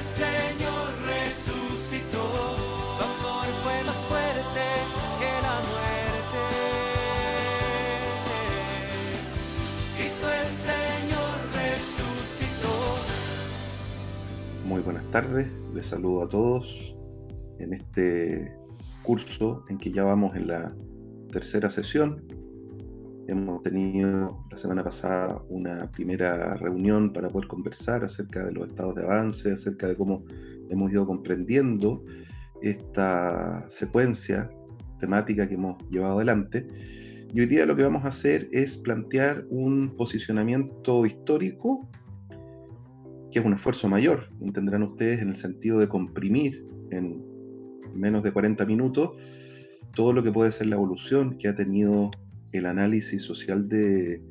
Señor resucitó, su amor fue más fuerte que la muerte. Cristo el Señor resucitó. Muy buenas tardes, les saludo a todos en este curso en que ya vamos en la tercera sesión. Hemos tenido la semana pasada una primera reunión para poder conversar acerca de los estados de avance, acerca de cómo hemos ido comprendiendo esta secuencia temática que hemos llevado adelante. Y hoy día lo que vamos a hacer es plantear un posicionamiento histórico, que es un esfuerzo mayor, entenderán ustedes, en el sentido de comprimir en menos de 40 minutos todo lo que puede ser la evolución que ha tenido el análisis social de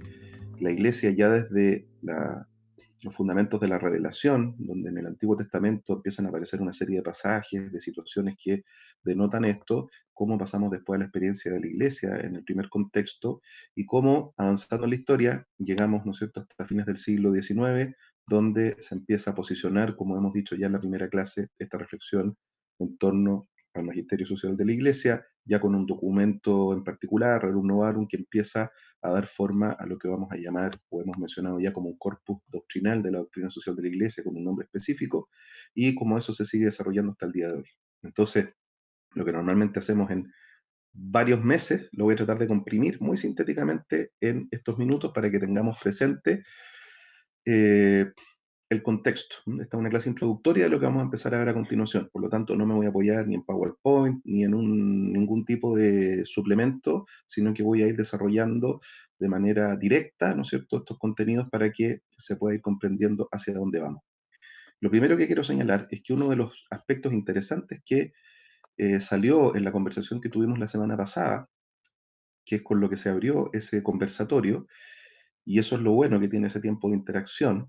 la Iglesia ya desde los fundamentos de la revelación, donde en el Antiguo Testamento empiezan a aparecer una serie de pasajes, de situaciones que denotan esto, cómo pasamos después a la experiencia de la Iglesia en el primer contexto, y cómo, avanzando en la historia, llegamos, ¿no es cierto?, hasta fines del siglo XIX, donde se empieza a posicionar, como hemos dicho ya en la primera clase, esta reflexión en torno al magisterio social de la Iglesia, ya con un documento en particular, Rerum Novarum, que empieza a dar forma a lo que vamos a llamar, o hemos mencionado ya, como un corpus doctrinal de la doctrina social de la Iglesia, con un nombre específico, y como eso se sigue desarrollando hasta el día de hoy. Entonces, lo que normalmente hacemos en varios meses, lo voy a tratar de comprimir muy sintéticamente en estos minutos para que tengamos presente eh, el contexto. Esta es una clase introductoria de lo que vamos a empezar a ver a continuación. Por lo tanto, no me voy a apoyar ni en PowerPoint, ni en ningún tipo de suplemento, sino que voy a ir desarrollando de manera directa, ¿no es cierto?, estos contenidos para que se pueda ir comprendiendo hacia dónde vamos. Lo primero que quiero señalar es que uno de los aspectos interesantes que salió en la conversación que tuvimos la semana pasada, que es con lo que se abrió ese conversatorio, y eso es lo bueno que tiene ese tiempo de interacción,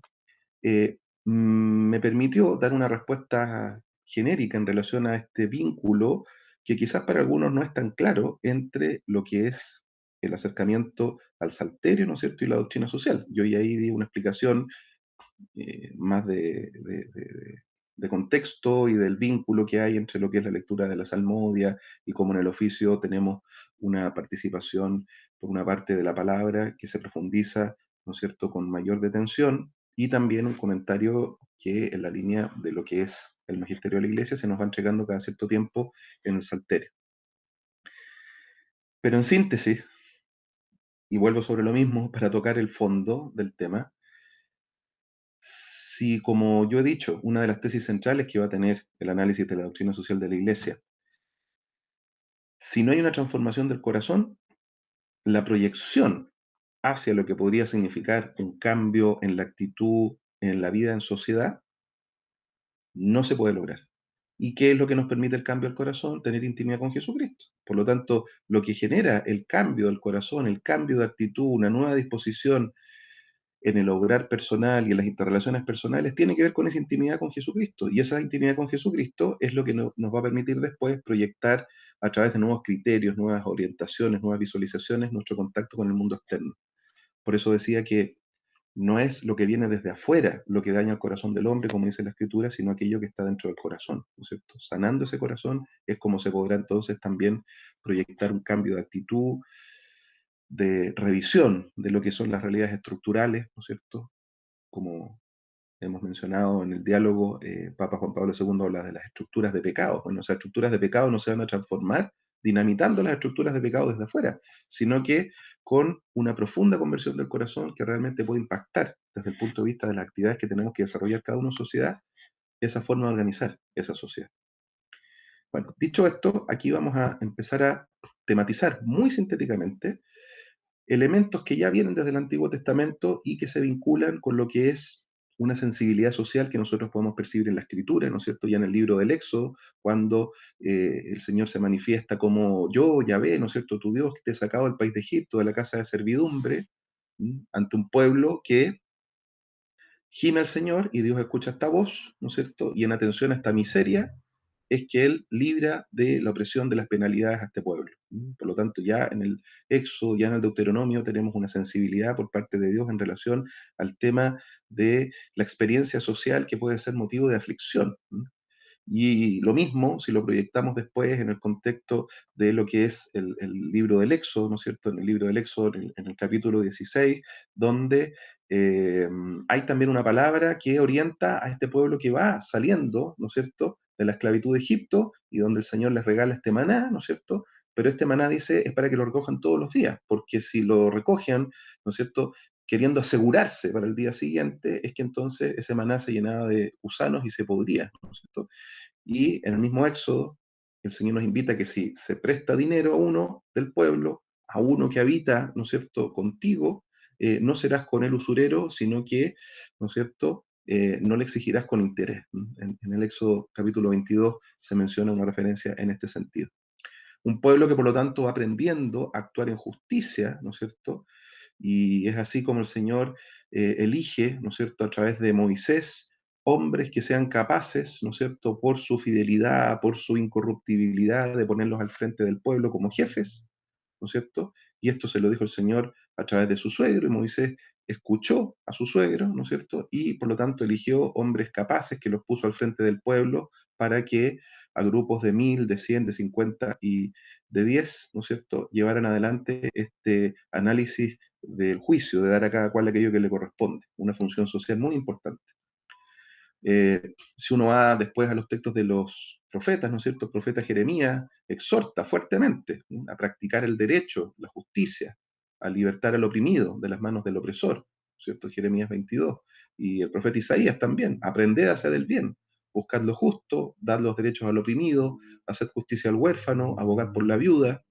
me permitió dar una respuesta genérica en relación a este vínculo que quizás para algunos no es tan claro entre lo que es el acercamiento al salterio, ¿no es cierto?, y la doctrina social. Yo ya ahí di una explicación más de contexto y del vínculo que hay entre lo que es la lectura de la salmodia y cómo en el oficio tenemos una participación, por una parte, de la palabra que se profundiza, ¿no es cierto?, con mayor detención, y también un comentario que en la línea de lo que es el magisterio de la Iglesia se nos va entregando cada cierto tiempo en el salterio. Pero en síntesis, y vuelvo sobre lo mismo para tocar el fondo del tema, si, como yo he dicho, una de las tesis centrales que va a tener el análisis de la doctrina social de la Iglesia, si no hay una transformación del corazón, la proyección hacia lo que podría significar un cambio en la actitud, en la vida en sociedad, no se puede lograr. ¿Y qué es lo que nos permite el cambio del corazón? Tener intimidad con Jesucristo. Por lo tanto, lo que genera el cambio del corazón, el cambio de actitud, una nueva disposición en el obrar personal y en las interrelaciones personales, tiene que ver con esa intimidad con Jesucristo. Y esa intimidad con Jesucristo es lo que nos va a permitir después proyectar a través de nuevos criterios, nuevas orientaciones, nuevas visualizaciones, nuestro contacto con el mundo externo. Por eso decía que no es lo que viene desde afuera lo que daña el corazón del hombre, como dice la Escritura, sino aquello que está dentro del corazón, ¿no es cierto? Sanando ese corazón es como se podrá entonces también proyectar un cambio de actitud, de revisión de lo que son las realidades estructurales, ¿no es cierto? Como hemos mencionado en el diálogo, Papa Juan Pablo II habla de las estructuras de pecado. Bueno, esas estructuras de pecado no se van a transformar dinamitando las estructuras de pecado desde afuera, sino que con una profunda conversión del corazón que realmente puede impactar desde el punto de vista de las actividades que tenemos que desarrollar cada uno en sociedad, esa forma de organizar esa sociedad. Bueno, dicho esto, aquí vamos a empezar a tematizar muy sintéticamente elementos que ya vienen desde el Antiguo Testamento y que se vinculan con lo que es una sensibilidad social que nosotros podemos percibir en la Escritura, ¿no es cierto? Ya en el libro del Éxodo, cuando el Señor se manifiesta como yo, Yahvé, ¿no es cierto?, tu Dios, que te he sacado del país de Egipto, de la casa de servidumbre, ante un pueblo que gime al Señor y Dios escucha esta voz, ¿no es cierto?, y en atención a esta miseria, es que Él libra de la opresión de las penalidades a este pueblo. Por lo tanto, ya en el Éxodo, ya en el Deuteronomio, tenemos una sensibilidad por parte de Dios en relación al tema de la experiencia social que puede ser motivo de aflicción. Y lo mismo si lo proyectamos después en el contexto de lo que es el libro del Éxodo, ¿no es cierto? En el libro del Éxodo, en el capítulo 16, donde eh, hay también una palabra que orienta a este pueblo que va saliendo, ¿no es cierto?, de la esclavitud de Egipto y donde el Señor les regala este maná, ¿no es cierto? Pero este maná dice es para que lo recojan todos los días, porque si lo recogen, ¿no es cierto?, queriendo asegurarse para el día siguiente, es que entonces ese maná se llenaba de gusanos y se podría, ¿no es cierto? Y en el mismo Éxodo, el Señor nos invita a que si se presta dinero a uno del pueblo, a uno que habita, ¿no es cierto?, contigo, no serás con él usurero, sino que, ¿no es cierto?, no le exigirás con interés. En el Éxodo capítulo 22 se menciona una referencia en este sentido. Un pueblo que por lo tanto va aprendiendo a actuar en justicia, ¿no es cierto? Y es así como el Señor elige, ¿no es cierto?, a través de Moisés, hombres que sean capaces, ¿no es cierto?, por su fidelidad, por su incorruptibilidad, de ponerlos al frente del pueblo como jefes, ¿no es cierto? Y esto se lo dijo el Señor a través de su suegro, y Moisés escuchó a su suegro, ¿no es cierto? Y por lo tanto eligió hombres capaces que los puso al frente del pueblo para que a grupos de 1000, de 100, de 50 y de 10, ¿no es cierto?, llevaran adelante este análisis del juicio, de dar a cada cual aquello que le corresponde, una función social muy importante. Si uno va después a los textos de los profetas, ¿no es cierto? El profeta Jeremías exhorta fuertemente, ¿no?, a practicar el derecho, la justicia, a libertar al oprimido de las manos del opresor, ¿no es cierto? Jeremías 22. Y el profeta Isaías también, aprended a hacer el bien, buscad lo justo, dad los derechos al oprimido, haced justicia al huérfano, abogad por la viuda.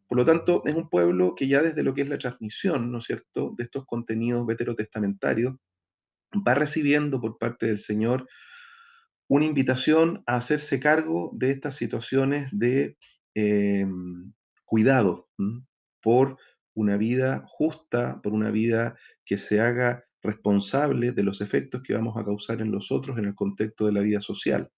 Por lo tanto, es un pueblo que ya desde lo que es la transmisión, ¿no es cierto?, de estos contenidos veterotestamentarios, va recibiendo por parte del Señor una invitación a hacerse cargo de estas situaciones de eh, cuidado, por una vida justa, por una vida que se haga responsable de los efectos que vamos a causar en los otros en el contexto de la vida social,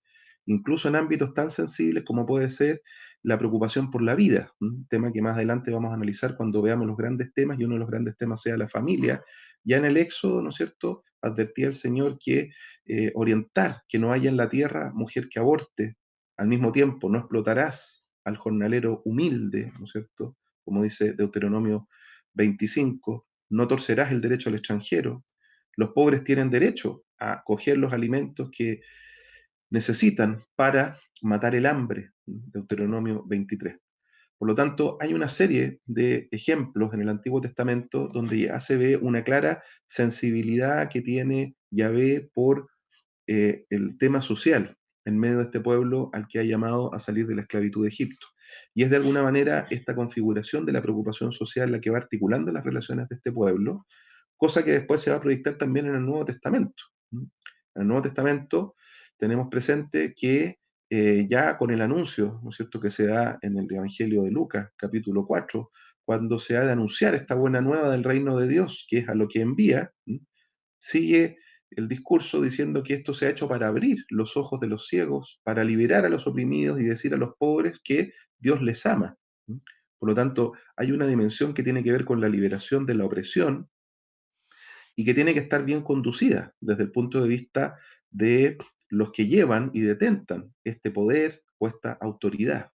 incluso en ámbitos tan sensibles como puede ser la preocupación por la vida, un tema que más adelante vamos a analizar cuando veamos los grandes temas, y uno de los grandes temas sea la familia. Ya en el Éxodo, ¿no es cierto?, advertía el Señor que orientar que no haya en la tierra mujer que aborte, al mismo tiempo no explotarás al jornalero humilde, ¿no es cierto?, como dice Deuteronomio 25, no torcerás el derecho al extranjero, los pobres tienen derecho a coger los alimentos que necesitan para matar el hambre, Deuteronomio 23. Por lo tanto, hay una serie de ejemplos en el Antiguo Testamento donde ya se ve una clara sensibilidad que tiene Yahvé por el tema social en medio de este pueblo al que ha llamado a salir de la esclavitud de Egipto. Y es de alguna manera esta configuración de la preocupación social la que va articulando las relaciones de este pueblo, cosa que después se va a proyectar también en el Nuevo Testamento. En el Nuevo Testamento tenemos presente que ya con el anuncio, ¿no es cierto?, que se da en el Evangelio de Lucas, capítulo 4, cuando se ha de anunciar esta buena nueva del reino de Dios, que es a lo que envía, sigue el discurso diciendo que esto se ha hecho para abrir los ojos de los ciegos, para liberar a los oprimidos y decir a los pobres que Dios les ama. Por lo tanto, hay una dimensión que tiene que ver con la liberación de la opresión y que tiene que estar bien conducida desde el punto de vista de los que llevan y detentan este poder o esta autoridad.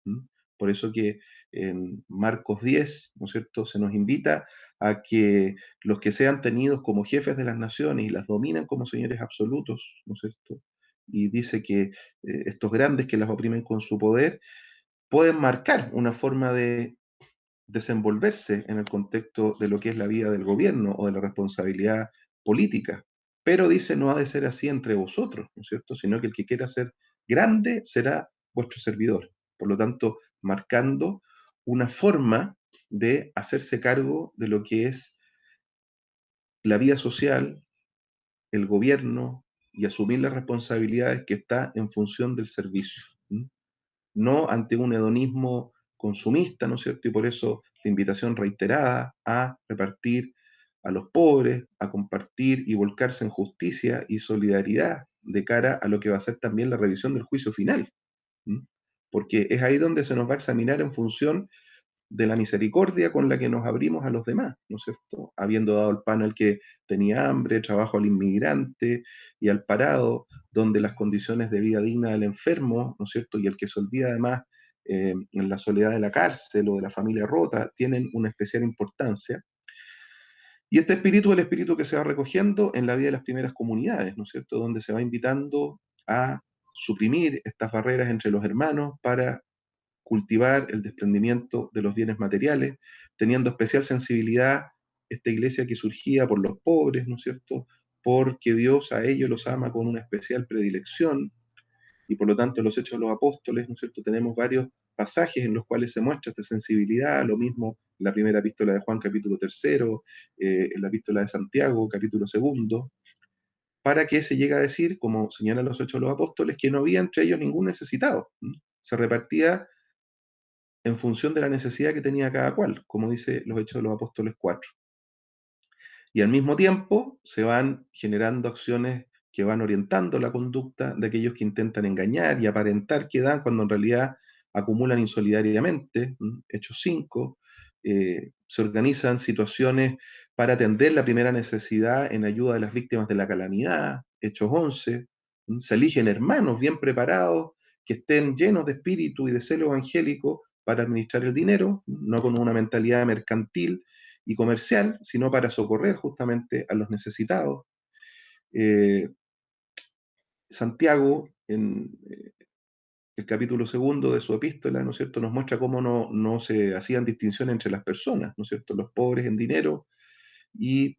Por eso que en Marcos 10, ¿no es cierto?, se nos invita a que los que sean tenidos como jefes de las naciones y las dominan como señores absolutos, ¿no es cierto?, y dice que estos grandes que las oprimen con su poder pueden marcar una forma de desenvolverse en el contexto de lo que es la vida del gobierno o de la responsabilidad política. Pero dice, no ha de ser así entre vosotros, ¿no es cierto?, sino que el que quiera ser grande será vuestro servidor. Por lo tanto, marcando una forma de hacerse cargo de lo que es la vida social, el gobierno y asumir las responsabilidades que está en función del servicio. No ante un hedonismo consumista, ¿no es cierto? Y por eso la invitación reiterada a repartir a los pobres, a compartir y volcarse en justicia y solidaridad de cara a lo que va a ser también la revisión del juicio final. ¿m? Porque es ahí donde se nos va a examinar en función de la misericordia con la que nos abrimos a los demás, ¿no es cierto? Habiendo dado el pan al que tenía hambre, trabajo al inmigrante y al parado, donde las condiciones de vida digna del enfermo, ¿no es cierto? Y el que se olvida además en la soledad de la cárcel o de la familia rota, tienen una especial importancia. Y este espíritu es el espíritu que se va recogiendo en la vida de las primeras comunidades, ¿no es cierto? Donde se va invitando a suprimir estas barreras entre los hermanos para cultivar el desprendimiento de los bienes materiales, teniendo especial sensibilidad esta iglesia que surgía por los pobres, ¿no es cierto? Porque Dios a ellos los ama con una especial predilección, y por lo tanto en los Hechos de los Apóstoles, ¿no es cierto?, tenemos varios pasajes en los cuales se muestra esta sensibilidad, lo mismo en la primera epístola de Juan, capítulo tercero, en la epístola de Santiago, capítulo segundo, para que se llegue a decir, como señalan los Hechos de los Apóstoles, que no había entre ellos ningún necesitado. Se repartía en función de la necesidad que tenía cada cual, como dice los Hechos de los Apóstoles 4. Y al mismo tiempo se van generando acciones que van orientando la conducta de aquellos que intentan engañar y aparentar que dan cuando en realidad acumulan insolidariamente. Hechos 5, se organizan situaciones para atender la primera necesidad en ayuda de las víctimas de la calamidad. Hechos 11, se eligen hermanos bien preparados que estén llenos de espíritu y de celo evangélico para administrar el dinero, no con una mentalidad mercantil y comercial, sino para socorrer justamente a los necesitados. Eh, Santiago, en el capítulo segundo de su epístola, ¿no es cierto?, nos muestra cómo no se hacían distinciones entre las personas, ¿no es cierto?, los pobres en dinero y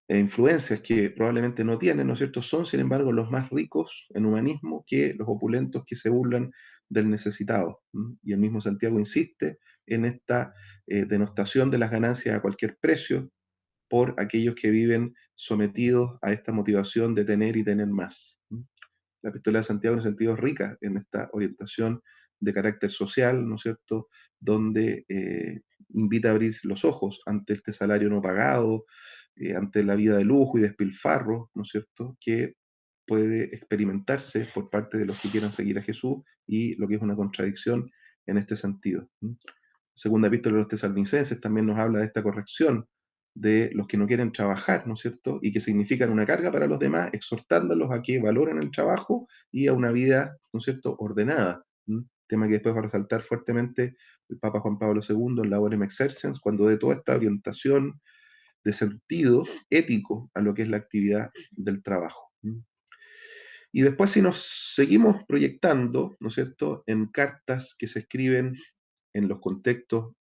influencias que probablemente no tienen, ¿no es cierto?, son sin embargo los más ricos en humanismo que los opulentos que se burlan del necesitado. Y el mismo Santiago insiste en esta denostación de las ganancias a cualquier precio, por aquellos que viven sometidos a esta motivación de tener y tener más. La Epístola de Santiago en el sentido es rica en esta orientación de carácter social, ¿no es cierto?, donde invita a abrir los ojos ante este salario no pagado, ante la vida de lujo y despilfarro, ¿no es cierto?, que puede experimentarse por parte de los que quieran seguir a Jesús y lo que es una contradicción en este sentido. Segunda Epístola de los Tesalonicenses también nos habla de esta corrección de los que no quieren trabajar, ¿no es cierto? Y que significan una carga para los demás, exhortándolos a que valoren el trabajo y a una vida, ¿no es cierto?, ordenada. Tema que después va a resaltar fuertemente el Papa Juan Pablo II en la Orem Exercens, cuando de toda esta orientación de sentido ético a lo que es la actividad del trabajo. Y después si nos seguimos proyectando, ¿no es cierto?, en cartas que se escriben en los contextos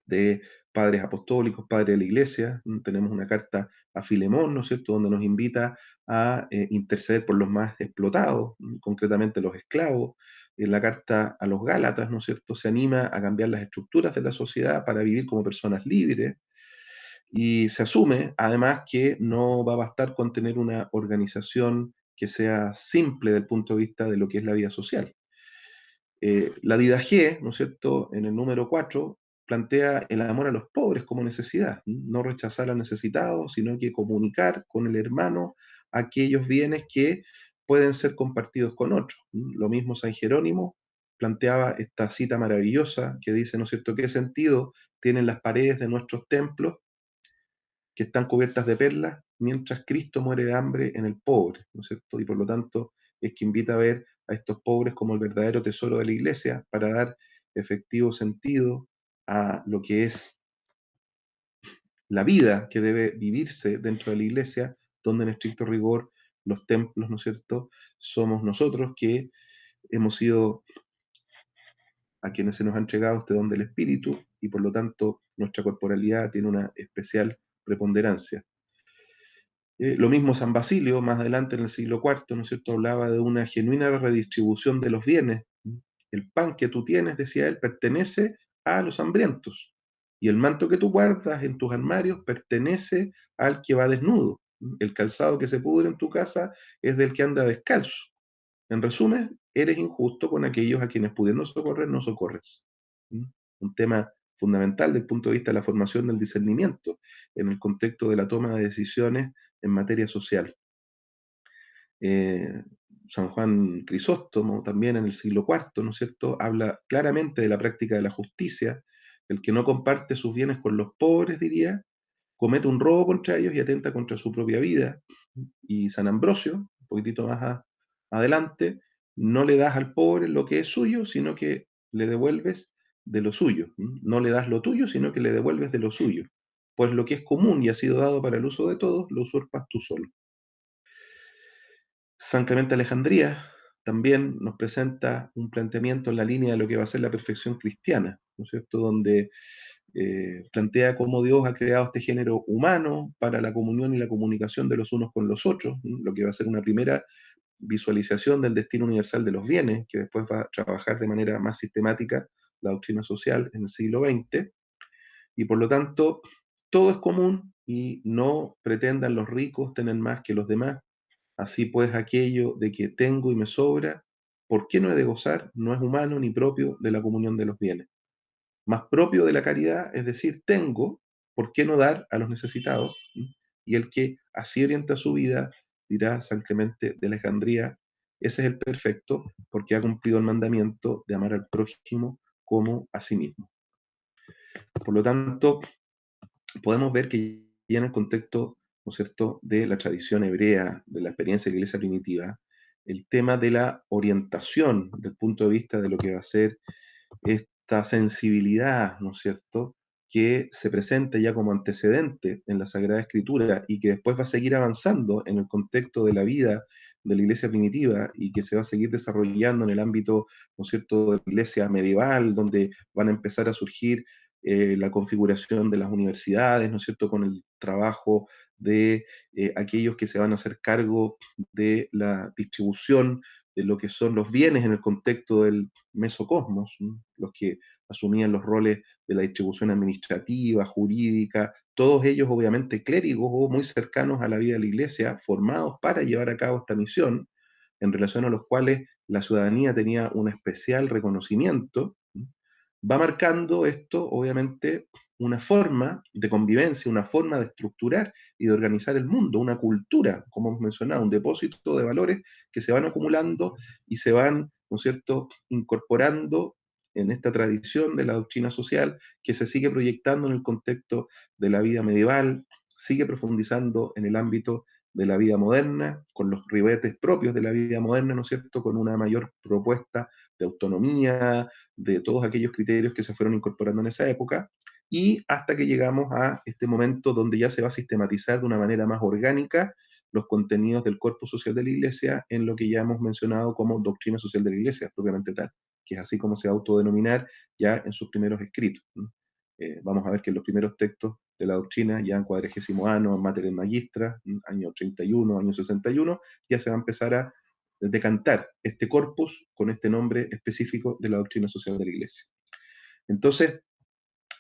de padres apostólicos, padres de la iglesia. Tenemos una carta a Filemón, ¿no es cierto?, donde nos invita a interceder por los más explotados, concretamente los esclavos. En la carta a los Gálatas, ¿no es cierto?, se anima a cambiar las estructuras de la sociedad para vivir como personas libres. Y se asume, además, que no va a bastar con tener una organización que sea simple desde el punto de vista de lo que es la vida social. La Didache, ¿no es cierto?, en el número 4, plantea el amor a los pobres como necesidad, no rechazar al necesitado, sino que comunicar con el hermano aquellos bienes que pueden ser compartidos con otros. Lo mismo San Jerónimo planteaba esta cita maravillosa que dice, ¿no es cierto?, qué sentido tienen las paredes de nuestros templos que están cubiertas de perlas, mientras Cristo muere de hambre en el pobre, ¿no es cierto? Y por lo tanto es que invita a ver a estos pobres como el verdadero tesoro de la iglesia para dar efectivo sentido a lo que es la vida que debe vivirse dentro de la iglesia, donde en estricto rigor los templos, ¿no es cierto?, somos nosotros que hemos sido a quienes se nos ha entregado este don del Espíritu y por lo tanto nuestra corporalidad tiene una especial preponderancia. Lo mismo San Basilio, más adelante en el siglo IV, ¿no es cierto?, hablaba de una genuina redistribución de los bienes. El pan que tú tienes, decía él, pertenece a los hambrientos, y el manto que tú guardas en tus armarios pertenece al que va desnudo. El calzado que se pudre en tu casa es del que anda descalzo. En resumen, eres injusto con aquellos a quienes pudiendo socorrer no socorres. Un tema fundamental desde el punto de vista de la formación del discernimiento en el contexto de la toma de decisiones en materia social. Eh, San Juan Crisóstomo, también en el siglo IV, ¿no es cierto?, habla claramente de la práctica de la justicia. El que no comparte sus bienes con los pobres, diría, comete un robo contra ellos y atenta contra su propia vida. Y San Ambrosio, un poquitito más adelante, no le das al pobre lo que es suyo, sino que le devuelves de lo suyo. No le das lo tuyo, sino que le devuelves de lo suyo. Pues lo que es común y ha sido dado para el uso de todos, lo usurpas tú solo. San Clemente de Alejandría también nos presenta un planteamiento en la línea de lo que va a ser la perfección cristiana, ¿no es cierto?, donde plantea cómo Dios ha creado este género humano para la comunión y la comunicación de los unos con los otros, lo que va a ser una primera visualización del destino universal de los bienes, que después va a trabajar de manera más sistemática la doctrina social en el siglo XX, y por lo tanto todo es común y no pretendan los ricos tener más que los demás. Así pues, aquello de que tengo y me sobra, ¿por qué no he de gozar? No es humano ni propio de la comunión de los bienes. Más propio de la caridad, es decir, tengo, ¿por qué no dar a los necesitados? Y el que así orienta su vida, dirá San Clemente de Alejandría, ese es el perfecto, porque ha cumplido el mandamiento de amar al prójimo como a sí mismo. Por lo tanto, podemos ver que ya en el contexto, ¿no es cierto?, de la tradición hebrea, de la experiencia de la iglesia primitiva, el tema de la orientación del punto de vista de lo que va a ser esta sensibilidad, ¿no es cierto?, que se presenta ya como antecedente en la Sagrada Escritura y que después va a seguir avanzando en el contexto de la vida de la iglesia primitiva y que se va a seguir desarrollando en el ámbito, ¿no es cierto?, de la iglesia medieval, donde van a empezar a surgir la configuración de las universidades, ¿no es cierto?, con el trabajo de aquellos que se van a hacer cargo de la distribución de lo que son los bienes en el contexto del mesocosmos, ¿no?, los que asumían los roles de la distribución administrativa, jurídica, todos ellos obviamente clérigos o muy cercanos a la vida de la iglesia, formados para llevar a cabo esta misión, en relación a los cuales la ciudadanía tenía un especial reconocimiento. Va marcando esto, obviamente, una forma de convivencia, una forma de estructurar y de organizar el mundo, una cultura, como hemos mencionado, un depósito de valores que se van acumulando y se van, ¿no es cierto?, incorporando en esta tradición de la doctrina social que se sigue proyectando en el contexto de la vida medieval, sigue profundizando en el ámbito de la vida moderna, con los ribetes propios de la vida moderna, ¿no es cierto?, con una mayor propuesta de autonomía, de todos aquellos criterios que se fueron incorporando en esa época, y hasta que llegamos a este momento donde ya se va a sistematizar de una manera más orgánica los contenidos del cuerpo social de la Iglesia en lo que ya hemos mencionado como doctrina social de la Iglesia, propiamente tal, que es así como se va a autodenominar ya en sus primeros escritos, ¿no? Vamos a ver que en los primeros textos de la doctrina, ya en Quadragésimo Anno, Mater et Magistra, año 31, año 61, ya se va a empezar a decantar este corpus con este nombre específico de la doctrina social de la Iglesia. Entonces,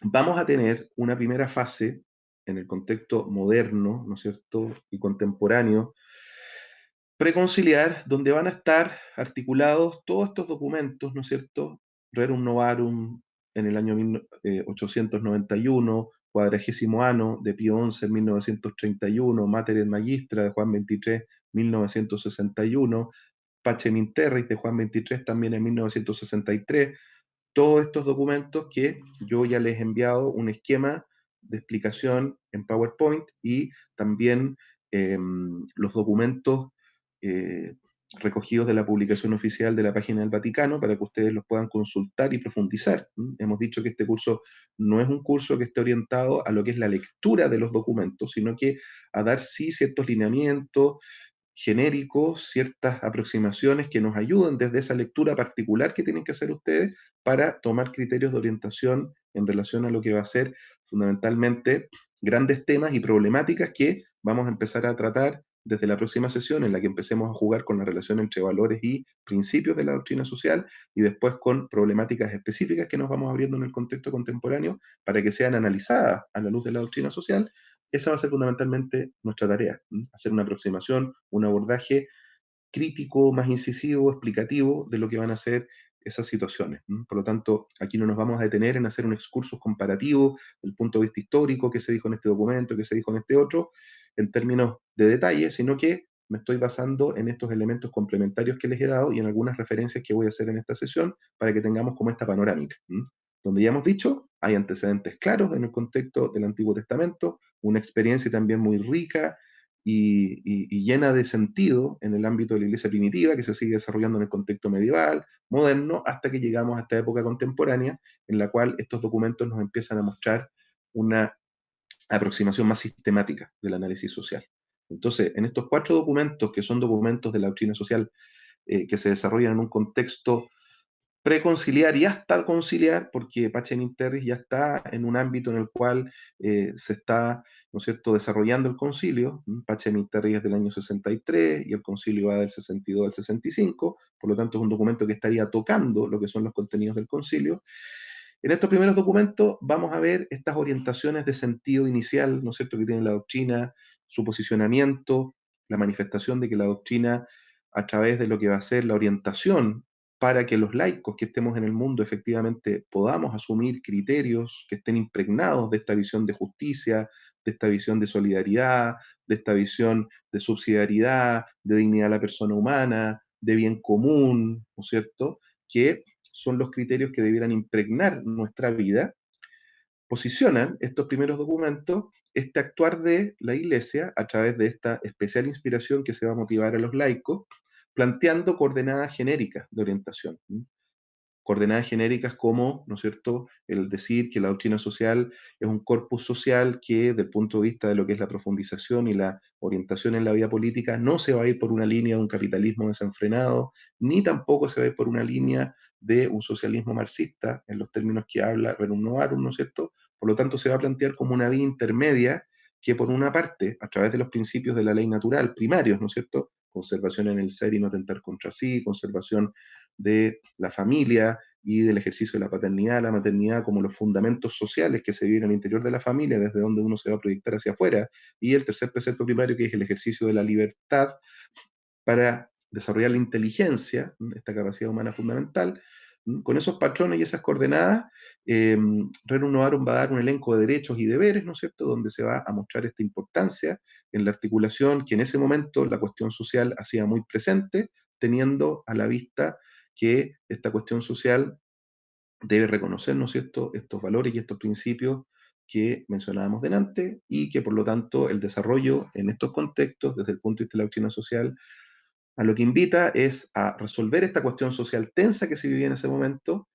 vamos a tener una primera fase en el contexto moderno, ¿no es cierto?, y contemporáneo, preconciliar, donde van a estar articulados todos estos documentos, ¿no es cierto? Rerum Novarum en el año 1891, Quadragésimo Anno de Pío XI en 1931, Mater et Magistra de Juan XXIII, 1961, Pacem in Terris de Juan XXIII también en 1963, todos estos documentos que yo ya les he enviado un esquema de explicación en PowerPoint y también los documentos eh, recogidos de la publicación oficial de la página del Vaticano para que ustedes los puedan consultar y profundizar. Hemos dicho que este curso no es un curso que esté orientado a lo que es la lectura de los documentos, sino que a dar sí ciertos lineamientos genéricos, ciertas aproximaciones que nos ayuden desde esa lectura particular que tienen que hacer ustedes para tomar criterios de orientación en relación a lo que va a ser fundamentalmente grandes temas y problemáticas que vamos a empezar a tratar desde la próxima sesión, en la que empecemos a jugar con la relación entre valores y principios de la doctrina social, y después con problemáticas específicas que nos vamos abriendo en el contexto contemporáneo para que sean analizadas a la luz de la doctrina social. Esa va a ser fundamentalmente nuestra tarea, hacer una aproximación, un abordaje crítico, más incisivo, explicativo de lo que van a ser esas situaciones. Por lo tanto, aquí no nos vamos a detener en hacer un excursus comparativo del punto de vista histórico, qué se dijo en este documento, qué se dijo en este otro, en términos de detalle, sino que me estoy basando en estos elementos complementarios que les he dado y en algunas referencias que voy a hacer en esta sesión para que tengamos como esta panorámica. Donde ya hemos dicho, hay antecedentes claros en el contexto del Antiguo Testamento, una experiencia también muy rica y llena de sentido en el ámbito de la iglesia primitiva, que se sigue desarrollando en el contexto medieval, moderno, hasta que llegamos a esta época contemporánea, en la cual estos documentos nos empiezan a mostrar una aproximación más sistemática del análisis social. Entonces, en estos 4 documentos, que son documentos de la doctrina social, que se desarrollan en un contexto preconciliar y hasta conciliar, porque Pacem Terris ya está en un ámbito en el cual se está, ¿no es cierto?, desarrollando el concilio. Pacem Terris es del año 63 y el concilio va del 62 al 65, por lo tanto es un documento que estaría tocando lo que son los contenidos del concilio. En estos primeros documentos vamos a ver estas orientaciones de sentido inicial, ¿no es cierto?, que tiene la doctrina, su posicionamiento, la manifestación de que la doctrina, a través de lo que va a ser la orientación para que los laicos que estemos en el mundo efectivamente podamos asumir criterios que estén impregnados de esta visión de justicia, de esta visión de solidaridad, de esta visión de subsidiariedad, de dignidad de la persona humana, de bien común, ¿no es cierto?, que son los criterios que debieran impregnar nuestra vida, posicionan estos primeros documentos este actuar de la Iglesia a través de esta especial inspiración que se va a motivar a los laicos, planteando coordenadas genéricas de orientación. Coordenadas genéricas como, ¿no es cierto?, el decir que la doctrina social es un corpus social que, desde el punto de vista de lo que es la profundización y la orientación en la vida política, no se va a ir por una línea de un capitalismo desenfrenado, ni tampoco se va a ir por una línea de un socialismo marxista, en los términos que habla Rerum Novarum, ¿no es cierto? Por lo tanto, se va a plantear como una vía intermedia que, por una parte, a través de los principios de la ley natural primarios, ¿no es cierto?, conservación en el ser y no atentar contra sí, conservación de la familia y del ejercicio de la paternidad, la maternidad como los fundamentos sociales que se viven al interior de la familia, desde donde uno se va a proyectar hacia afuera, y el tercer precepto primario, que es el ejercicio de la libertad para desarrollar la inteligencia, esta capacidad humana fundamental. Con esos patrones y esas coordenadas, Rerum Novarum va a dar un elenco de derechos y deberes, ¿no es cierto?, donde se va a mostrar esta importancia en la articulación que en ese momento la cuestión social hacía muy presente, teniendo a la vista que esta cuestión social debe reconocer, ¿no es cierto?, estos valores y estos principios que mencionábamos delante y que por lo tanto el desarrollo en estos contextos, desde el punto de vista de la doctrina social, a lo que invita es a resolver esta cuestión social tensa que se vivía en ese momento,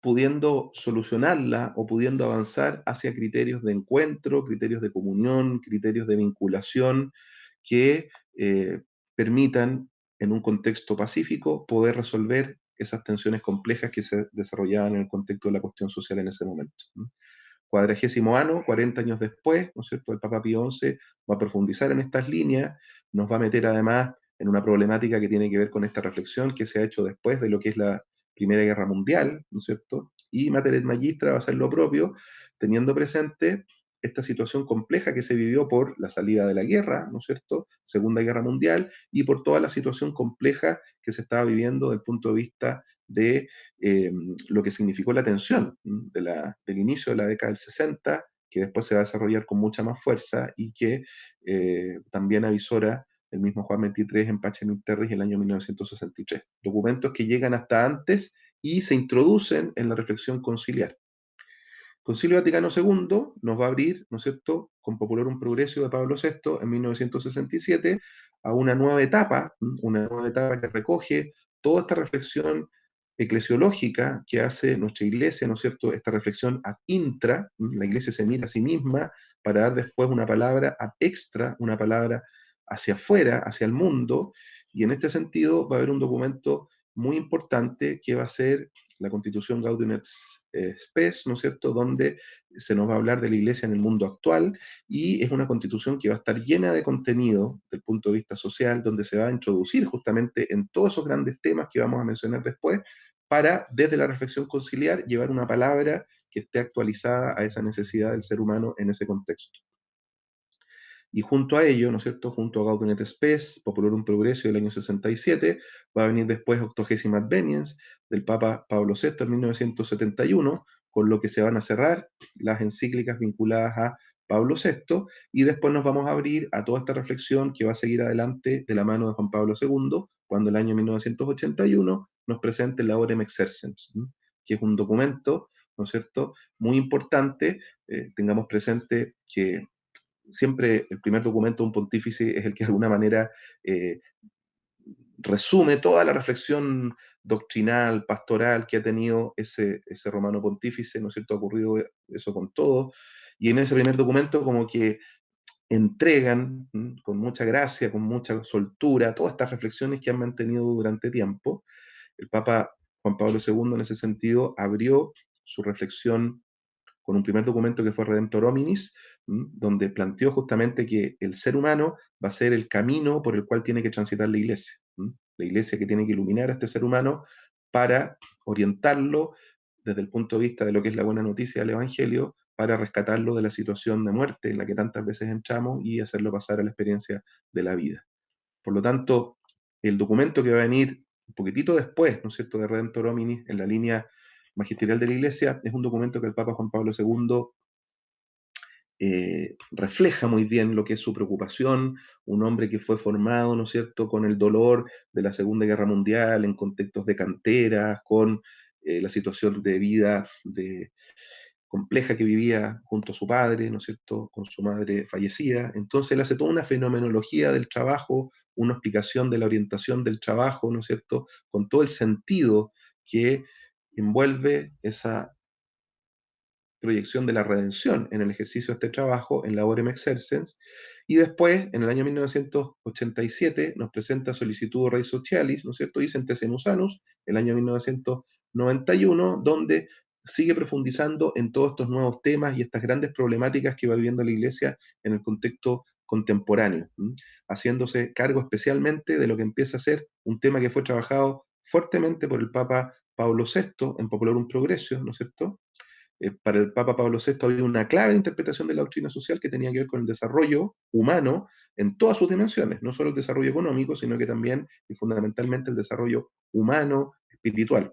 pudiendo solucionarla o pudiendo avanzar hacia criterios de encuentro, criterios de comunión, criterios de vinculación que permitan, en un contexto pacífico, poder resolver esas tensiones complejas que se desarrollaban en el contexto de la cuestión social en ese momento. 40º año, 40 años después, ¿no es cierto?, el Papa Pío XI va a profundizar en estas líneas, nos va a meter además en una problemática que tiene que ver con esta reflexión que se ha hecho después de lo que es la Primera Guerra Mundial, ¿no es cierto? Y Mater et Magistra va a hacer lo propio, teniendo presente esta situación compleja que se vivió por la salida de la guerra, ¿no es cierto?, Segunda Guerra Mundial, y por toda la situación compleja que se estaba viviendo desde el punto de vista de lo que significó la tensión del inicio de la década del 60, que después se va a desarrollar con mucha más fuerza y que también avisora el mismo Juan XXIII en Pacem Terris en el año 1963. Documentos que llegan hasta antes y se introducen en la reflexión conciliar. Concilio Vaticano II nos va a abrir, ¿no es cierto?, con Populorum Progressio de Pablo VI en 1967 a una nueva etapa que recoge toda esta reflexión eclesiológica que hace nuestra iglesia, ¿no es cierto?, esta reflexión ad intra, la iglesia se mira a sí misma para dar después una palabra ad extra, una palabra hacia afuera, hacia el mundo, y en este sentido va a haber un documento muy importante que va a ser la Constitución Gaudium et Spes, ¿no es cierto?, donde se nos va a hablar de la iglesia en el mundo actual, y es una constitución que va a estar llena de contenido desde el punto de vista social, donde se va a introducir justamente en todos esos grandes temas que vamos a mencionar después, para, desde la reflexión conciliar, llevar una palabra que esté actualizada a esa necesidad del ser humano en ese contexto. Y junto a ello, ¿no es cierto?, junto a Gaudium et Spes, Populorum Progressio del año 67, va a venir después Octogésima Adveniens del Papa Pablo VI en 1971, con lo que se van a cerrar las encíclicas vinculadas a Pablo VI, y después nos vamos a abrir a toda esta reflexión que va a seguir adelante de la mano de Juan Pablo II, cuando el año 1981 nos presente la Orem Exercens, que es un documento, ¿no es cierto?, muy importante. Tengamos presente que siempre el primer documento de un pontífice es el que de alguna manera eh, resume toda la reflexión doctrinal, pastoral que ha tenido ese romano pontífice, ¿no es cierto? Ha ocurrido eso con todo. Y en ese primer documento como que entregan con mucha gracia, con mucha soltura, todas estas reflexiones que han mantenido durante tiempo. El Papa Juan Pablo II en ese sentido abrió su reflexión con un primer documento que fue Redemptor Hominis, donde planteó justamente que el ser humano va a ser el camino por el cual tiene que transitar la iglesia. La iglesia que tiene que iluminar a este ser humano para orientarlo desde el punto de vista de lo que es la buena noticia del Evangelio, para rescatarlo de la situación de muerte en la que tantas veces entramos y hacerlo pasar a la experiencia de la vida. Por lo tanto, el documento que va a venir un poquitito después, ¿no es cierto?, de Redemptor Hominis, en la línea magisterial de la Iglesia, es un documento que el Papa Juan Pablo II refleja muy bien lo que es su preocupación, un hombre que fue formado, ¿no es cierto?, con el dolor de la Segunda Guerra Mundial, en contextos de canteras, con la situación de vida compleja que vivía junto a su padre, ¿no es cierto?, con su madre fallecida. Entonces él hace toda una fenomenología del trabajo, una explicación de la orientación del trabajo, ¿no es cierto?, con todo el sentido que envuelve esa proyección de la redención en el ejercicio de este trabajo, en la Orem Exercens, y después, en el año 1987, nos presenta Solicitud Rei Socialis, ¿no es cierto?, y Centesimus Annus, el año 1991, donde sigue profundizando en todos estos nuevos temas y estas grandes problemáticas que va viviendo la Iglesia en el contexto contemporáneo, haciéndose cargo especialmente de lo que empieza a ser un tema que fue trabajado fuertemente por el Papa Pablo VI en Popularum Progressio, ¿no es cierto?, para el Papa Pablo VI había una clave de interpretación de la doctrina social que tenía que ver con el desarrollo humano en todas sus dimensiones, no solo el desarrollo económico, sino que también y fundamentalmente el desarrollo humano, espiritual.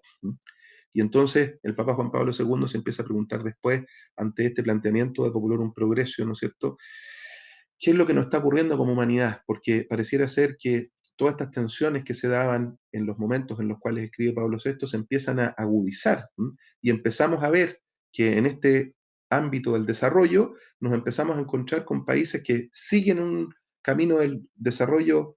Y entonces el Papa Juan Pablo II se empieza a preguntar después, ante este planteamiento de Popularum Progressio, ¿no es cierto?, ¿qué es lo que nos está ocurriendo como humanidad? Porque pareciera ser que todas estas tensiones que se daban en los momentos en los cuales escribe Pablo VI se empiezan a agudizar, y empezamos a ver que en este ámbito del desarrollo nos empezamos a encontrar con países que siguen un camino del desarrollo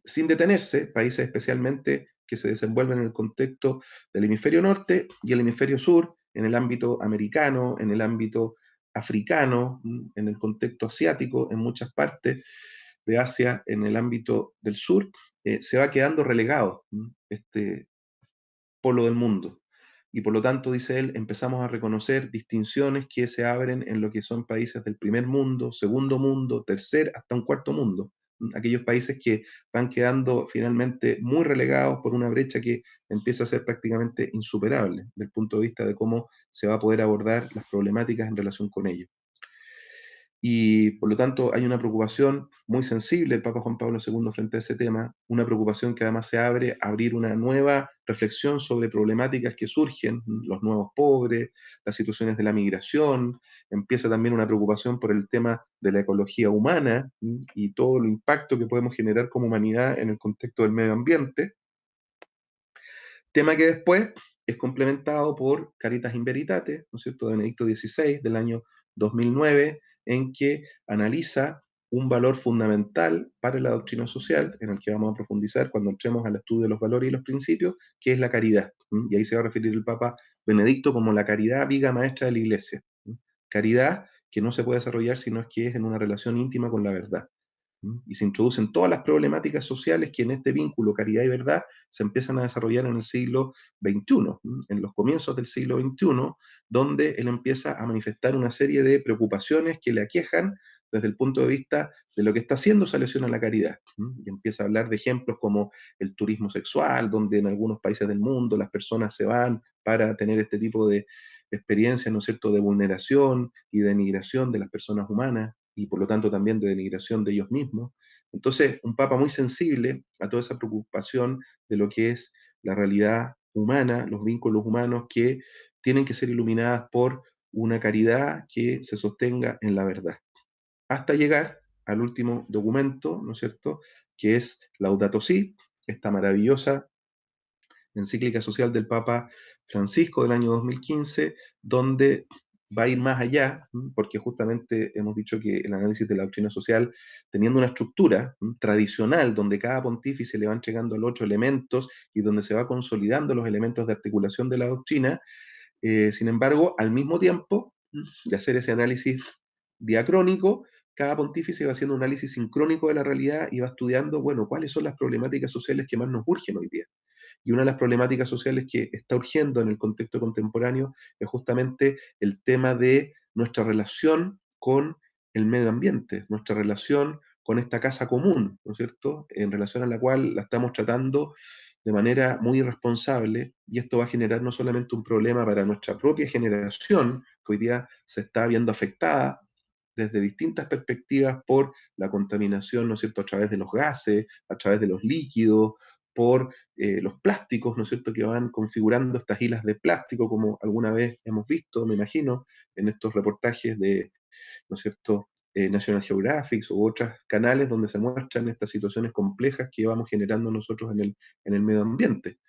sin detenerse, países especialmente que se desenvuelven en el contexto del hemisferio norte y el hemisferio sur, en el ámbito americano, en el ámbito africano, en el contexto asiático, en muchas partes de Asia, en el ámbito del sur, se va quedando relegado este polo del mundo. Y por lo tanto, dice él, empezamos a reconocer distinciones que se abren en lo que son países del primer mundo, segundo mundo, tercer, hasta un cuarto mundo. Aquellos países que van quedando finalmente muy relegados por una brecha que empieza a ser prácticamente insuperable desde el punto de vista de cómo se va a poder abordar las problemáticas en relación con ellos. Y por lo tanto hay una preocupación muy sensible del Papa Juan Pablo II frente a ese tema, una preocupación que además se abre a abrir una nueva reflexión sobre problemáticas que surgen, los nuevos pobres, las situaciones de la migración, empieza también una preocupación por el tema de la ecología humana y todo el impacto que podemos generar como humanidad en el contexto del medio ambiente, tema que después es complementado por Caritas in Veritate, ¿no es cierto?, de Benedicto XVI del año 2009, en que analiza un valor fundamental para la doctrina social, en el que vamos a profundizar cuando entremos al estudio de los valores y los principios, que es la caridad. Y ahí se va a referir el Papa Benedicto como la caridad viga maestra de la Iglesia. Caridad que no se puede desarrollar si no es que es en una relación íntima con la verdad. Y se introducen todas las problemáticas sociales que en este vínculo caridad y verdad se empiezan a desarrollar en el siglo XXI, en los comienzos del siglo XXI, donde él empieza a manifestar una serie de preocupaciones que le aquejan desde el punto de vista de lo que está haciendo esa lesión a la caridad. Y empieza a hablar de ejemplos como el turismo sexual, donde en algunos países del mundo las personas se van para tener este tipo de experiencias, ¿no es cierto?, de vulneración y de denigración de las personas humanas y por lo tanto también de denigración de ellos mismos. Entonces, un papa muy sensible a toda esa preocupación de lo que es la realidad humana, los vínculos humanos que tienen que ser iluminadas por una caridad que se sostenga en la verdad, hasta llegar al último documento, ¿no es cierto?, que es Laudato Si, esta maravillosa encíclica social del Papa Francisco del año 2015, donde va a ir más allá, porque justamente hemos dicho que el análisis de la doctrina social, teniendo una estructura tradicional, donde cada pontífice le va entregando al otro elementos y donde se va consolidando los elementos de articulación de la doctrina, sin embargo, al mismo tiempo de hacer ese análisis diacrónico, cada pontífice va haciendo un análisis sincrónico de la realidad y va estudiando, bueno, cuáles son las problemáticas sociales que más nos urgen hoy día. Y una de las problemáticas sociales que está urgiendo en el contexto contemporáneo es justamente el tema de nuestra relación con el medio ambiente, nuestra relación con esta casa común, ¿no es cierto?, en relación a la cual la estamos tratando de manera muy irresponsable, y esto va a generar no solamente un problema para nuestra propia generación, que hoy día se está viendo afectada desde distintas perspectivas por la contaminación, ¿no es cierto?, a través de los gases, a través de los líquidos, por los plásticos, ¿no es cierto?, que van configurando estas islas de plástico, como alguna vez hemos visto, me imagino, en estos reportajes de, ¿no es cierto?, National Geographic u otros canales donde se muestran estas situaciones complejas que vamos generando nosotros en el medio ambiente.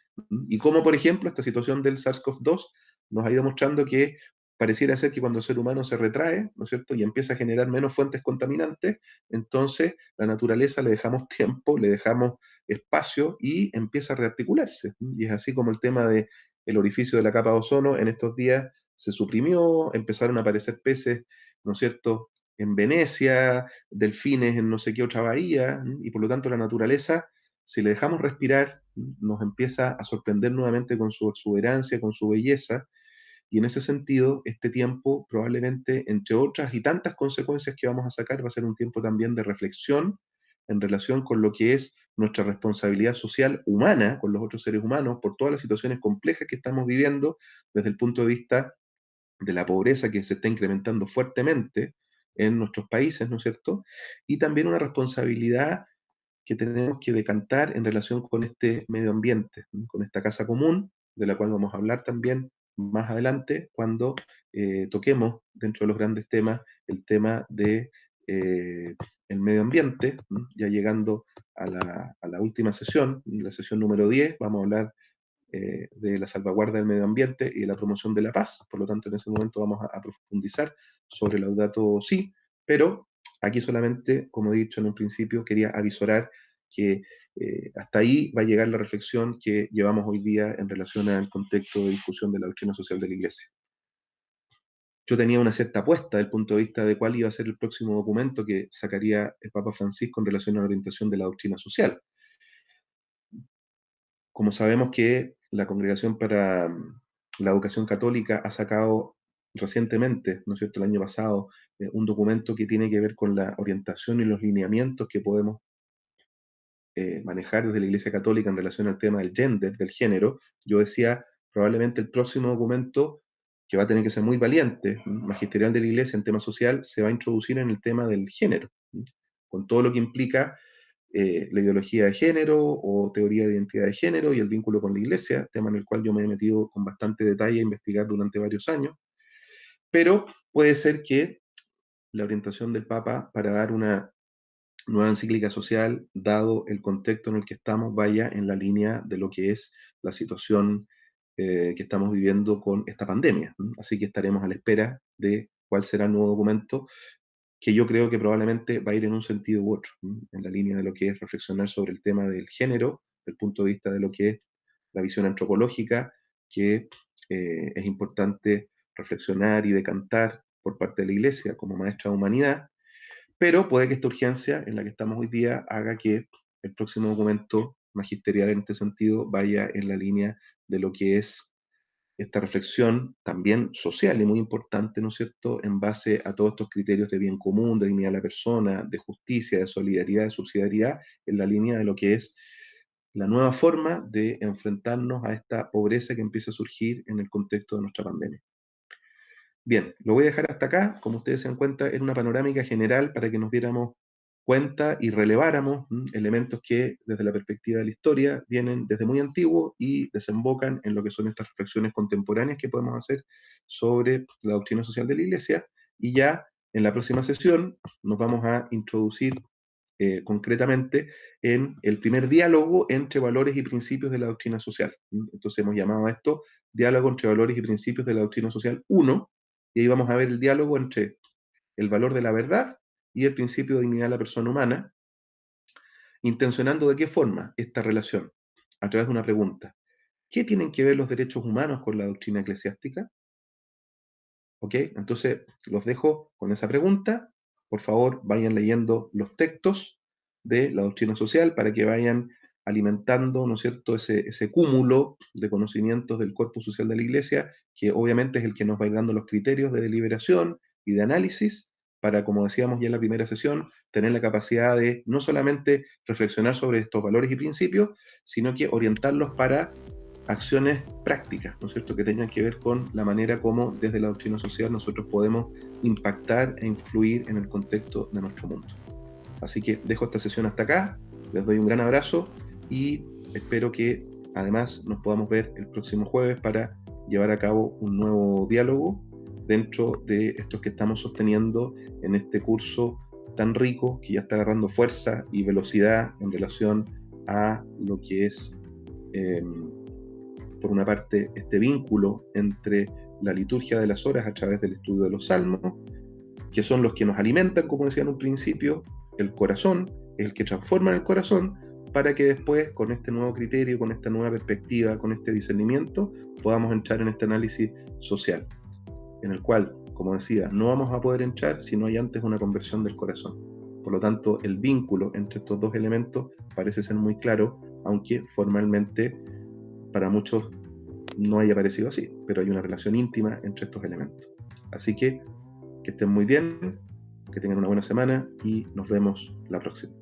Y como, por ejemplo, esta situación del SARS-CoV-2 nos ha ido mostrando que pareciera ser que cuando el ser humano se retrae, ¿no es cierto?, y empieza a generar menos fuentes contaminantes, entonces la naturaleza le dejamos tiempo, le dejamos espacio y empieza a rearticularse. Y es así como el tema del orificio de la capa de ozono en estos días se suprimió, empezaron a aparecer peces, ¿no es cierto?, en Venecia, delfines en no sé qué otra bahía, y por lo tanto la naturaleza, si le dejamos respirar, nos empieza a sorprender nuevamente con su exuberancia, con su belleza, y en ese sentido, este tiempo probablemente, entre otras y tantas consecuencias que vamos a sacar, va a ser un tiempo también de reflexión en relación con lo que es nuestra responsabilidad social humana con los otros seres humanos por todas las situaciones complejas que estamos viviendo desde el punto de vista de la pobreza que se está incrementando fuertemente en nuestros países, ¿no es cierto? Y también una responsabilidad que tenemos que decantar en relación con este medio ambiente, ¿no?, con esta casa común, de la cual vamos a hablar también más adelante cuando toquemos dentro de los grandes temas el tema de el medio ambiente, ¿no?, ya llegando a la última sesión, la sesión número 10, vamos a hablar de la salvaguarda del medio ambiente y de la promoción de la paz. Por lo tanto, en ese momento vamos a profundizar sobre Laudato Si, pero aquí solamente, como he dicho en un principio, quería avisorar que hasta ahí va a llegar la reflexión que llevamos hoy día en relación al contexto de discusión de la doctrina social de la Iglesia. Yo tenía una cierta apuesta desde el punto de vista de cuál iba a ser el próximo documento que sacaría el Papa Francisco en relación a la orientación de la doctrina social. Como sabemos que la Congregación para la Educación Católica ha sacado recientemente, ¿no es cierto?, el año pasado, un documento que tiene que ver con la orientación y los lineamientos que podemos manejar desde la Iglesia Católica en relación al tema del gender, del género. Yo decía, probablemente el próximo documento, que va a tener que ser muy valiente, magisterial de la Iglesia en tema social, se va a introducir en el tema del género, con todo lo que implica la ideología de género o teoría de identidad de género y el vínculo con la Iglesia, tema en el cual yo me he metido con bastante detalle a investigar durante varios años, pero puede ser que la orientación del Papa para dar una nueva encíclica social, dado el contexto en el que estamos, vaya en la línea de lo que es la situación que estamos viviendo con esta pandemia. Así que estaremos a la espera de cuál será el nuevo documento, que yo creo que probablemente va a ir en un sentido u otro, en la línea de lo que es reflexionar sobre el tema del género, desde el punto de vista de lo que es la visión antropológica, que es importante reflexionar y decantar por parte de la Iglesia como maestra de humanidad, pero puede que esta urgencia en la que estamos hoy día haga que el próximo documento magisterial en este sentido vaya en la línea de lo que es esta reflexión también social y muy importante, ¿no es cierto?, en base a todos estos criterios de bien común, de dignidad de la persona, de justicia, de solidaridad, de subsidiariedad, en la línea de lo que es la nueva forma de enfrentarnos a esta pobreza que empieza a surgir en el contexto de nuestra pandemia. Bien, lo voy a dejar hasta acá. Como ustedes se dan cuenta, era una panorámica general para que nos diéramos cuenta y releváramos elementos que desde la perspectiva de la historia vienen desde muy antiguo y desembocan en lo que son estas reflexiones contemporáneas que podemos hacer sobre la doctrina social de la Iglesia. Y ya en la próxima sesión nos vamos a introducir concretamente en el primer diálogo entre valores y principios de la doctrina social. Entonces hemos llamado a esto diálogo entre valores y principios de la doctrina social 1, y ahí vamos a ver el diálogo entre el valor de la verdad y el principio de dignidad de la persona humana, intencionando de qué forma esta relación, a través de una pregunta. ¿Qué tienen que ver los derechos humanos con la doctrina eclesiástica? ¿Ok? Entonces los dejo con esa pregunta. Por favor, vayan leyendo los textos de la doctrina social para que vayan alimentando, ¿no es cierto?, ese cúmulo de conocimientos del cuerpo social de la Iglesia, que obviamente es el que nos va a ir dando los criterios de deliberación y de análisis para, como decíamos ya en la primera sesión, tener la capacidad de no solamente reflexionar sobre estos valores y principios, sino que orientarlos para acciones prácticas, ¿no es cierto?, que tengan que ver con la manera como desde la doctrina social nosotros podemos impactar e influir en el contexto de nuestro mundo. Así que dejo esta sesión hasta acá, les doy un gran abrazo y espero que además nos podamos ver el próximo jueves para llevar a cabo un nuevo diálogo dentro de estos que estamos sosteniendo en este curso tan rico que ya está agarrando fuerza y velocidad en relación a lo que es por una parte, este vínculo entre la liturgia de las horas a través del estudio de los salmos, que son los que nos alimentan, como decía en un principio, el corazón, el que transforma el corazón, para que después, con este nuevo criterio, con esta nueva perspectiva, con este discernimiento, podamos entrar en este análisis social, en el cual, como decía, no vamos a poder entrar si no hay antes una conversión del corazón. Por lo tanto, el vínculo entre estos dos elementos parece ser muy claro, aunque formalmente para muchos no haya parecido así, pero hay una relación íntima entre estos elementos. Así que estén muy bien, que tengan una buena semana y nos vemos la próxima.